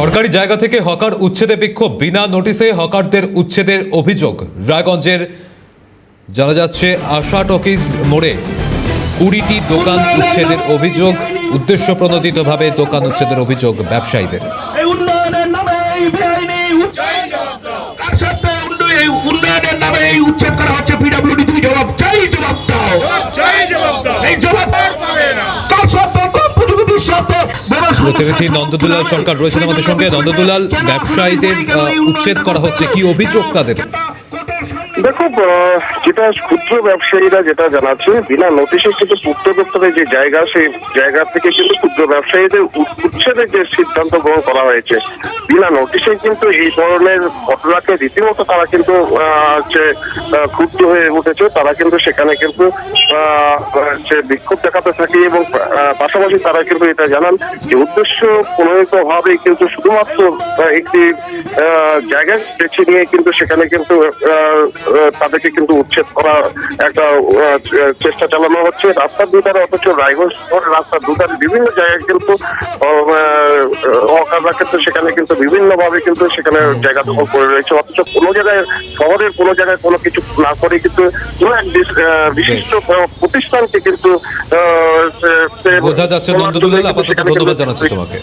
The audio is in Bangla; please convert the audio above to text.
সরকারি জায়গা থেকে হকার উচ্ছেদে বিক্ষোভ, বিনা নোটিশে হকারদের উচ্ছেদের অভিযোগ। রায়গঞ্জের জানা যাচ্ছে আশা টকিজ মোড়ে 20টি দোকান উচ্ছেদের অভিযোগ। উদ্দেশ্য প্রণোদিতভাবে দোকান উচ্ছেদের অভিযোগ ব্যবসায়ীদের। উন্নয়নের নামে উচ্ছেদ করা হচ্ছে পিডব্লিউডি থেকে। জবাব চাই, জবাব দাও, এই জবাব প্রতিনিধি নন্দদুলাল সরকার রয়েছেন আমাদের সঙ্গে। নন্দদুলাল, ব্যবসায়ীদের উচ্ছেদ করা হচ্ছে, কি অভিযোগ তাদের? দেখো, যেটা ক্ষুদ্র ব্যবসায়ীরা যেটা জানাচ্ছে, বিনা নোটিশে কিন্তু পূর্ত দপ্তরের যে জায়গা, সেই জায়গা থেকে কিন্তু ক্ষুদ্র ব্যবসায়ীদের উচ্ছেদের যে সিদ্ধান্ত গ্রহণ করা হয়েছে, বিনা নোটিশে কিন্তু এই ধরনের ঘটনাকে রীতিমতো তারা কিন্তু ক্ষুব্ধ হয়ে উঠেছে। তারা কিন্তু সেখানে কিন্তু বিক্ষোভ দেখাতে থাকে এবং পাশাপাশি তারা কিন্তু এটা জানান যে উদ্দেশ্য প্রণোদিতভাবে কিন্তু শুধুমাত্র একটি জায়গা বেছে নিয়ে কিন্তু সেখানে কিন্তু তাদেরকে কিন্তু উচ্ছেদ করা একটা চেষ্টা চালানো হচ্ছে রাস্তার দুধারে। অথচ রায়গঞ্জ রাস্তার দুধারে বিভিন্ন জায়গায় কিন্তু হকাররা কিন্তু সেখানে কিন্তু বিভিন্ন ভাবে কিন্তু সেখানে জায়গা দখল করে রয়েছে। অথচ কোনো জায়গায়, শহরের কোনো জায়গায় কোনো কিছু না করে কিন্তু কোনো এক বিশিষ্ট প্রতিষ্ঠানকে কিন্তু বোঝা যাচ্ছে। নন্দদুলাল, আপাতত ধন্যবাদ জানাচ্ছি তোমাকে।